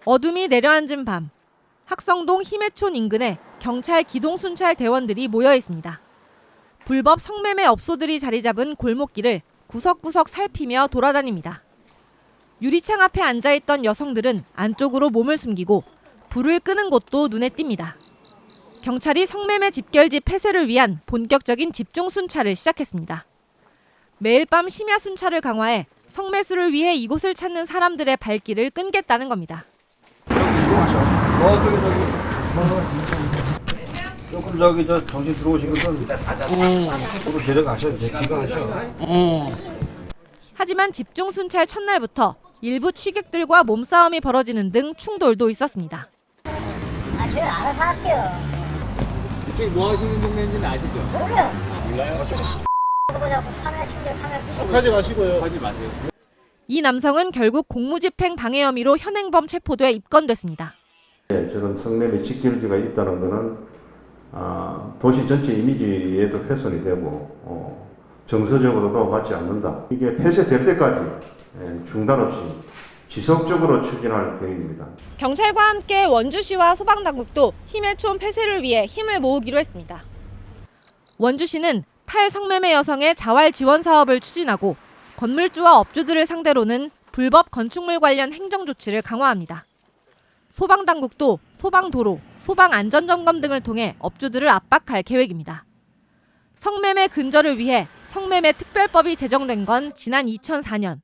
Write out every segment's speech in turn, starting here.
어둠이 내려앉은 밤, 학성동 힘의촌 인근에 경찰 기동순찰 대원들이 모여 있습니다. 불법 성매매 업소들이 자리 잡은 골목길을 구석구석 살피며 돌아다닙니다. 유리창 앞에 앉아있던 여성들은 안쪽으로 몸을 숨기고 불을 끄는 곳도 눈에 띕니다. 경찰이 성매매 집결지 폐쇄를 위한 본격적인 집중 순찰을 시작했습니다. 매일 밤 심야 순찰을 강화해 성매수를 위해 이곳을 찾는 사람들의 발길을 끊겠다는 겁니다. 조금 저 정신 들어오신 것은 조금 데려가셔도 돼. 귀가하셔. 하지만 집중 순찰 첫날부터 일부 취객들과 몸싸움이 벌어지는 등 충돌도 있었습니다. 제가 알아서 할게요. 이게 뭐 하시는 동네인지는 아시죠? 몰라요. 몰라요? 그러고 카메라 챙겨 카메라 끄시고. 하지 마시고요. 하지 마세요. 이 남성은 결국 공무집행 방해 혐의로 현행범 체포돼 입건됐습니다. 저런 성매매 직결지가 있다는 것은 도시 전체 이미지에도 훼손이 되고 정서적으로도 맞지 않는다. 이게 폐쇄될 때까지 중단 없이 지속적으로 추진할 계획입니다. 경찰과 함께 원주시와 소방당국도 힘의촌 폐쇄를 위해 힘을 모으기로 했습니다. 원주시는 탈성매매 여성의 자활 지원 사업을 추진하고 건물주와 업주들을 상대로는 불법 건축물 관련 행정 조치를 강화합니다. 소방당국도 소방도로, 소방안전점검 등을 통해 업주들을 압박할 계획입니다. 성매매 근절을 위해 성매매 특별법이 제정된 건 지난 2004년.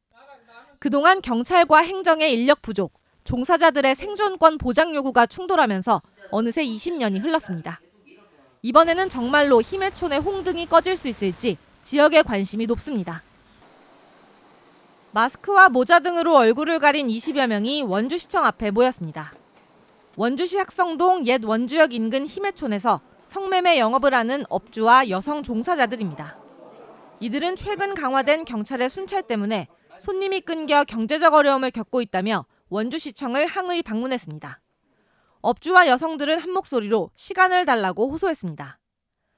그동안 경찰과 행정의 인력 부족, 종사자들의 생존권 보장 요구가 충돌하면서 어느새 20년이 흘렀습니다. 이번에는 정말로 힘의촌의 홍등이 꺼질 수 있을지 지역의 관심이 높습니다. 마스크와 모자 등으로 얼굴을 가린 20여 명이 원주시청 앞에 모였습니다. 원주시 학성동 옛 원주역 인근 힘의촌에서 성매매 영업을 하는 업주와 여성 종사자들입니다. 이들은 최근 강화된 경찰의 순찰 때문에 손님이 끊겨 경제적 어려움을 겪고 있다며 원주시청을 항의 방문했습니다. 업주와 여성들은 한 목소리로 시간을 달라고 호소했습니다.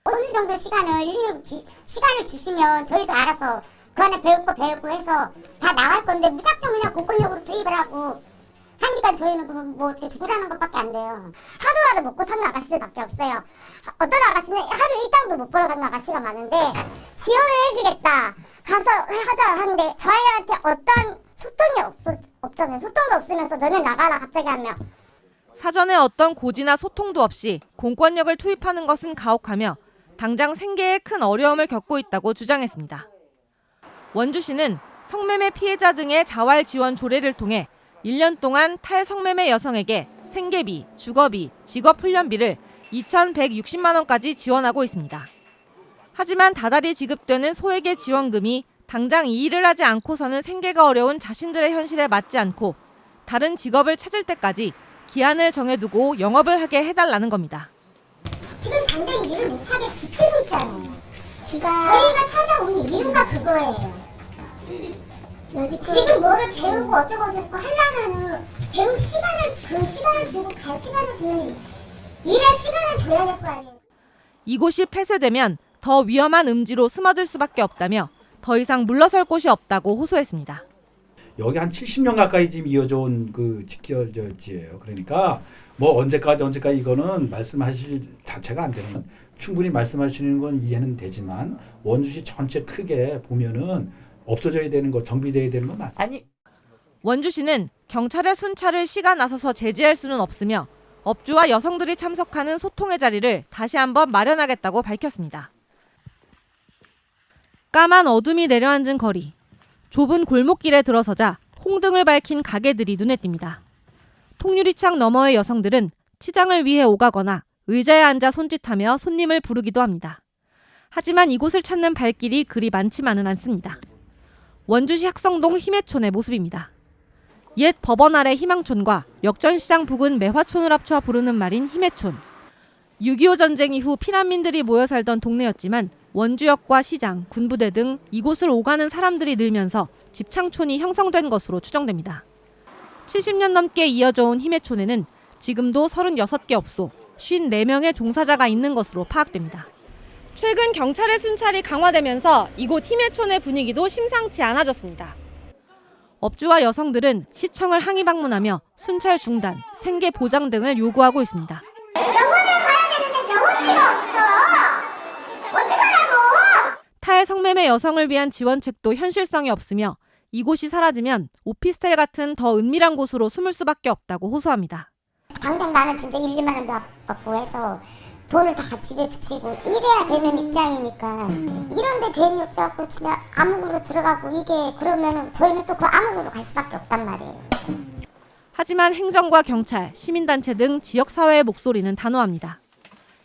어느 정도 시간을 주시면 저희도 알아서 그 안에 배울 거 배우고 해서 다 나갈 건데 무작정 그냥 공권력으로 투입을 하고 하니까 저희는 뭐 어떻게 죽으라는 것밖에 안 돼요. 하루하루 먹고 사는 아가씨들밖에 없어요. 어떤 아가씨는 하루 일당도 못 벌어가는 아가씨가 많은데 지원을 해주겠다. 가서 하자 하는데 저희한테 어떤 소통이 없잖아요. 소통도 없으면서 너는 나가라 갑자기 하면. 사전에 어떤 고지나 소통도 없이 공권력을 투입하는 것은 가혹하며 당장 생계에 큰 어려움을 겪고 있다고 주장했습니다. 원주시는 성매매 피해자 등의 자활 지원 조례를 통해 1년 동안 탈성매매 여성에게 생계비, 주거비, 직업훈련비를 2,160만 원까지 지원하고 있습니다. 하지만 다달이 지급되는 소액의 지원금이 당장 이 일을 하지 않고서는 생계가 어려운 자신들의 현실에 맞지 않고 다른 직업을 찾을 때까지 기한을 정해두고 영업을 하게 해달라는 겁니다. 지금 당장 일을 못하게 지키고 있잖아요. 저희가 찾아온 이유가 그거예요. 지금 뭐를 배우고 어쩌고 하려면은 배울 시간을 그 시간을 주고 갈 시간을 주는 일할 시간을 줘야 될 거 아니에요. 이곳이 폐쇄되면 더 위험한 음지로 스며들 수밖에 없다며 더 이상 물러설 곳이 없다고 호소했습니다. 여기 한 70년 가까이 지금 이어져 온 그 직결지예요. 그러니까 뭐 언제까지 이거는 말씀하실 자체가 안 되는, 충분히 말씀하시는 건 이해는 되지만 원주시 전체 크게 보면은 없어져야 되는 거, 정비돼야 되는 건 맞아요. 아니 원주시는 경찰의 순찰을 시가 나서서 제지할 수는 없으며 업주와 여성들이 참석하는 소통의 자리를 다시 한번 마련하겠다고 밝혔습니다. 까만 어둠이 내려앉은 거리. 좁은 골목길에 들어서자 홍등을 밝힌 가게들이 눈에 띕니다. 통유리창 너머의 여성들은 치장을 위해 오가거나 의자에 앉아 손짓하며 손님을 부르기도 합니다. 하지만 이곳을 찾는 발길이 그리 많지만은 않습니다. 원주시 학성동 힘의촌의 모습입니다. 옛 법원 아래 희망촌과 역전시장 부근 매화촌을 합쳐 부르는 말인 힘의촌. 6.25 전쟁 이후 피난민들이 모여 살던 동네였지만 원주역과 시장, 군부대 등 이곳을 오가는 사람들이 늘면서 집창촌이 형성된 것으로 추정됩니다. 70년 넘게 이어져 온 힘의촌에는 지금도 36개 업소, 54명의 종사자가 있는 것으로 파악됩니다. 최근 경찰의 순찰이 강화되면서 이곳 힘의촌의 분위기도 심상치 않아졌습니다. 업주와 여성들은 시청을 항의 방문하며 순찰 중단, 생계 보장 등을 요구하고 있습니다. 병원을 가야 되는데 병원비가 없어. 어떡하라고? 탈성매매 여성을 위한 지원책도 현실성이 없으며 이곳이 사라지면 오피스텔 같은 더 은밀한 곳으로 숨을 수밖에 없다고 호소합니다. 당장 나는 진짜 1, 2만 원도 아깝고 해서 돈을 다 집에 붙이고 이래야 되는 입장이니까 이런데 괜히 없어갖고 진짜 암흑으로 들어가고 이게 그러면은 저희는 또 그 암흑으로 갈 수밖에 없단 말이에요. 하지만 행정과 경찰, 시민단체 등 지역사회의 목소리는 단호합니다.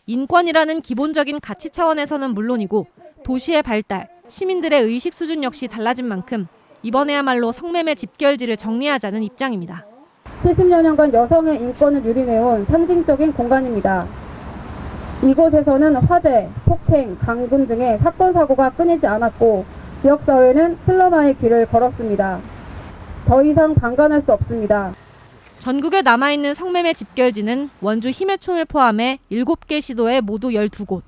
인권이라는 기본적인 가치 차원에서는 물론이고 도시의 발달, 시민들의 의식 수준 역시 달라진 만큼 이번에야말로 성매매 집결지를 정리하자는 입장입니다. 70여 년간 여성의 인권을 유린해온 상징적인 공간입니다. 이곳에서는 화재, 폭행, 강금 등의 사건 사고가 끊이지 않았고 지역사회는 슬럼화의 길을 걸었습니다. 더 이상 방관할 수 없습니다. 전국에 남아있는 성매매 집결지는 원주 힘의촌을 포함해 7개 시도에 모두 12곳.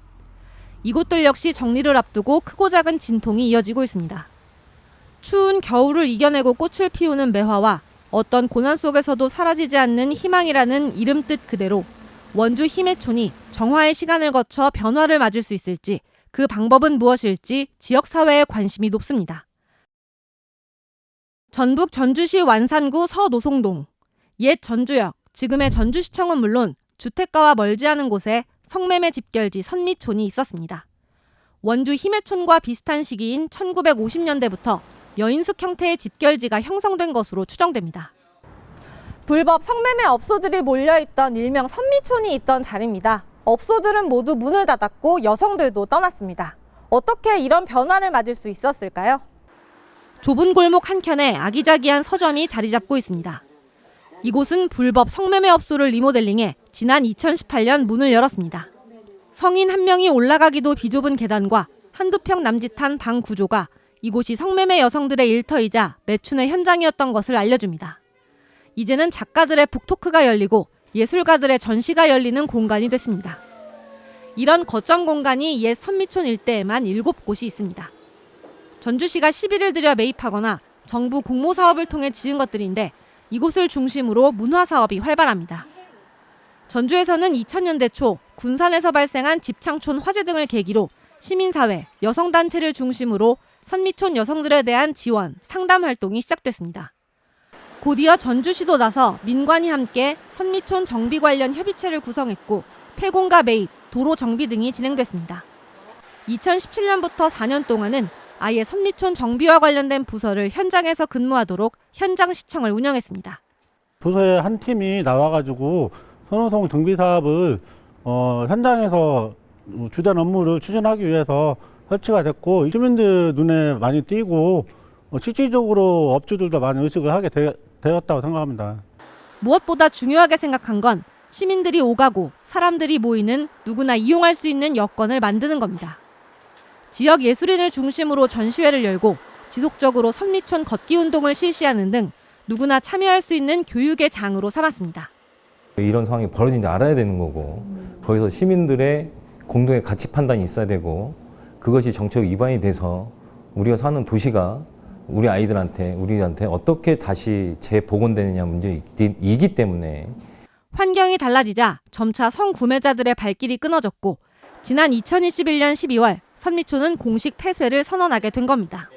이곳들 역시 정리를 앞두고 크고 작은 진통이 이어지고 있습니다. 추운 겨울을 이겨내고 꽃을 피우는 매화와 어떤 고난 속에서도 사라지지 않는 희망이라는 이름 뜻 그대로 원주 힘의촌이 정화의 시간을 거쳐 변화를 맞을 수 있을지, 그 방법은 무엇일지 지역사회의 관심이 높습니다. 전북 전주시 완산구 서노송동. 옛 전주역, 지금의 전주시청은 물론 주택가와 멀지 않은 곳에 성매매 집결지 선미촌이 있었습니다. 원주 힘의촌과 비슷한 시기인 1950년대부터 여인숙 형태의 집결지가 형성된 것으로 추정됩니다. 불법 성매매 업소들이 몰려있던 일명 선미촌이 있던 자리입니다. 업소들은 모두 문을 닫았고 여성들도 떠났습니다. 어떻게 이런 변화를 맞을 수 있었을까요? 좁은 골목 한켠에 아기자기한 서점이 자리 잡고 있습니다. 이곳은 불법 성매매 업소를 리모델링해 지난 2018년 문을 열었습니다. 성인 한 명이 올라가기도 비좁은 계단과 한두 평 남짓한 방 구조가 이곳이 성매매 여성들의 일터이자 매춘의 현장이었던 것을 알려줍니다. 이제는 작가들의 북토크가 열리고 예술가들의 전시가 열리는 공간이 됐습니다. 이런 거점 공간이 옛 선미촌 일대에만 7곳이 있습니다. 전주시가 시비를 들여 매입하거나 정부 공모사업을 통해 지은 것들인데 이곳을 중심으로 문화사업이 활발합니다. 전주에서는 2000년대 초 군산에서 발생한 집창촌 화재 등을 계기로 시민사회, 여성단체를 중심으로 선미촌 여성들에 대한 지원, 상담 활동이 시작됐습니다. 곧이어 전주시도 나서 민관이 함께 선미촌 정비 관련 협의체를 구성했고 폐공가 매입, 도로 정비 등이 진행됐습니다. 2017년부터 4년 동안은 아예 선미촌 정비와 관련된 부서를 현장에서 근무하도록 현장시청을 운영했습니다. 부서의 한 팀이 나와가지고 선호성 정비 사업을 현장에서 주된 업무를 추진하기 위해서 설치가 됐고 시민들 눈에 많이 띄고 실질적으로 업주들도 많이 의식을 하게 되었다고 생각합니다. 무엇보다 중요하게 생각한 건 시민들이 오가고 사람들이 모이는 누구나 이용할 수 있는 여건을 만드는 겁니다. 지역 예술인을 중심으로 전시회를 열고 지속적으로 선미촌 걷기 운동을 실시하는 등 누구나 참여할 수 있는 교육의 장으로 삼았습니다. 이런 상황이 벌어진지 알아야 되는 거고 거기서 시민들의 공동의 가치 판단이 있어야 되고 그것이 정책 위반이 돼서 우리가 사는 도시가 우리한테 어떻게 다시 재복원되느냐 문제이기 때문에 환경이 달라지자 점차 성구매자들의 발길이 끊어졌고 지난 2021년 12월 선미촌은 공식 폐쇄를 선언하게 된 겁니다.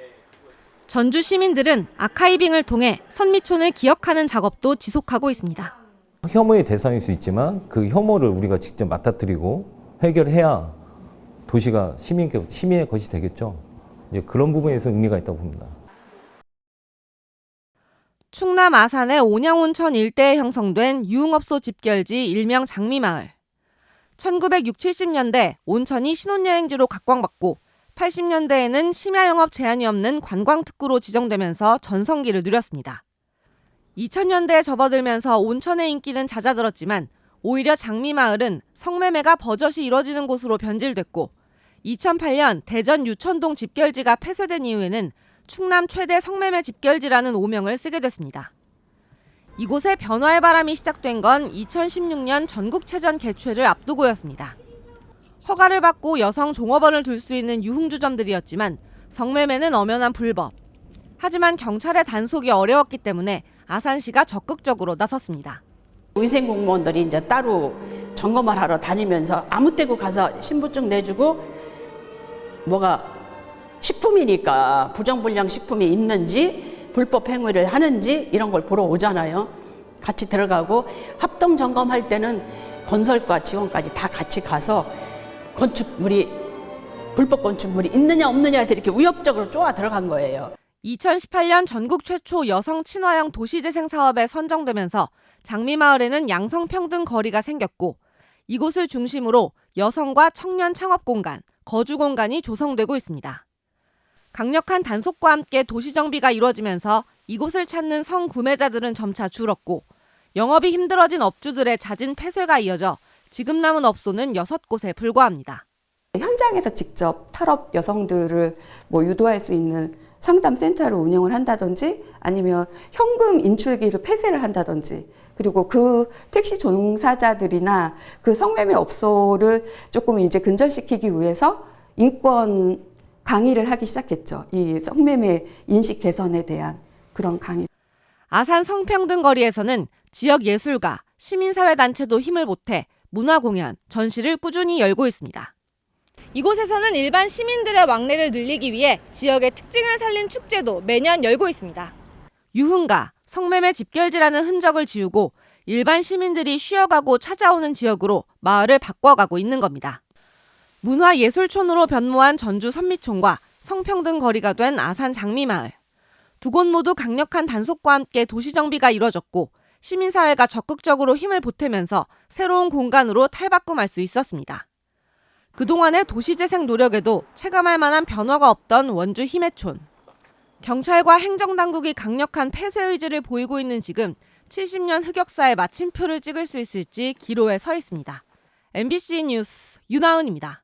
전주 시민들은 아카이빙을 통해 선미촌을 기억하는 작업도 지속하고 있습니다. 혐오의 대상일 수 있지만 그 혐오를 우리가 직접 맡아들이고 해결해야 도시가 시민의 것이 되겠죠. 그런 부분에서 의미가 있다고 봅니다. 충남 아산의 온양온천 일대에 형성된 유흥업소 집결지 일명 장미마을. 1960, 70년대 온천이 신혼여행지로 각광받고 80년대에는 심야 영업 제한이 없는 관광특구로 지정되면서 전성기를 누렸습니다. 2000년대에 접어들면서 온천의 인기는 잦아들었지만 오히려 장미마을은 성매매가 버젓이 이뤄지는 곳으로 변질됐고 2008년 대전 유천동 집결지가 폐쇄된 이후에는 충남 최대 성매매 집결지라는 오명을 쓰게 됐습니다. 이곳에 변화의 바람이 시작된 건 2016년 전국체전 개최를 앞두고였습니다. 허가를 받고 여성 종업원을 둘 수 있는 유흥주점들이었지만 성매매는 엄연한 불법. 하지만 경찰의 단속이 어려웠기 때문에 아산시가 적극적으로 나섰습니다. 위생 공무원들이 이제 따로 점검을 하러 다니면서 아무 때고 가서 신분증 내주고 뭐가 식품이니까 부정불량 식품이 있는지 불법 행위를 하는지 이런 걸 보러 오잖아요. 같이 들어가고 합동 점검할 때는 건설과 직원까지 다 같이 가서 건축물이 불법 건축물이 있느냐 없느냐 해서 이렇게 위협적으로 쪼아 들어간 거예요. 2018년 전국 최초 여성 친화형 도시재생 사업에 선정되면서 장미마을에는 양성평등 거리가 생겼고 이곳을 중심으로 여성과 청년 창업 공간, 거주 공간이 조성되고 있습니다. 강력한 단속과 함께 도시정비가 이루어지면서 이곳을 찾는 성구매자들은 점차 줄었고 영업이 힘들어진 업주들의 잦은 폐쇄가 이어져 지금 남은 업소는 6곳에 불과합니다. 현장에서 직접 탈업 여성들을 유도할 수 있는 상담 센터를 운영을 한다든지 아니면 현금 인출기를 폐쇄를 한다든지 그리고 그 택시 종사자들이나 그 성매매 업소를 조금 이제 근절시키기 위해서 인권 강의를 하기 시작했죠. 이 성매매 인식 개선에 대한 그런 강의. 아산 성평등거리에서는 지역 예술가, 시민사회단체도 힘을 보태 문화공연, 전시를 꾸준히 열고 있습니다. 이곳에서는 일반 시민들의 왕래를 늘리기 위해 지역의 특징을 살린 축제도 매년 열고 있습니다. 유흥가, 성매매 집결지라는 흔적을 지우고 일반 시민들이 쉬어가고 찾아오는 지역으로 마을을 바꿔가고 있는 겁니다. 문화예술촌으로 변모한 전주 선미촌과 성평등 거리가 된 아산 장미마을. 두 곳 모두 강력한 단속과 함께 도시정비가 이뤄졌고 시민사회가 적극적으로 힘을 보태면서 새로운 공간으로 탈바꿈할 수 있었습니다. 그동안의 도시재생 노력에도 체감할 만한 변화가 없던 원주 희매촌. 경찰과 행정당국이 강력한 폐쇄 의지를 보이고 있는 지금 70년 흑역사의 마침표를 찍을 수 있을지 기로에 서 있습니다. MBC 뉴스 윤하은입니다.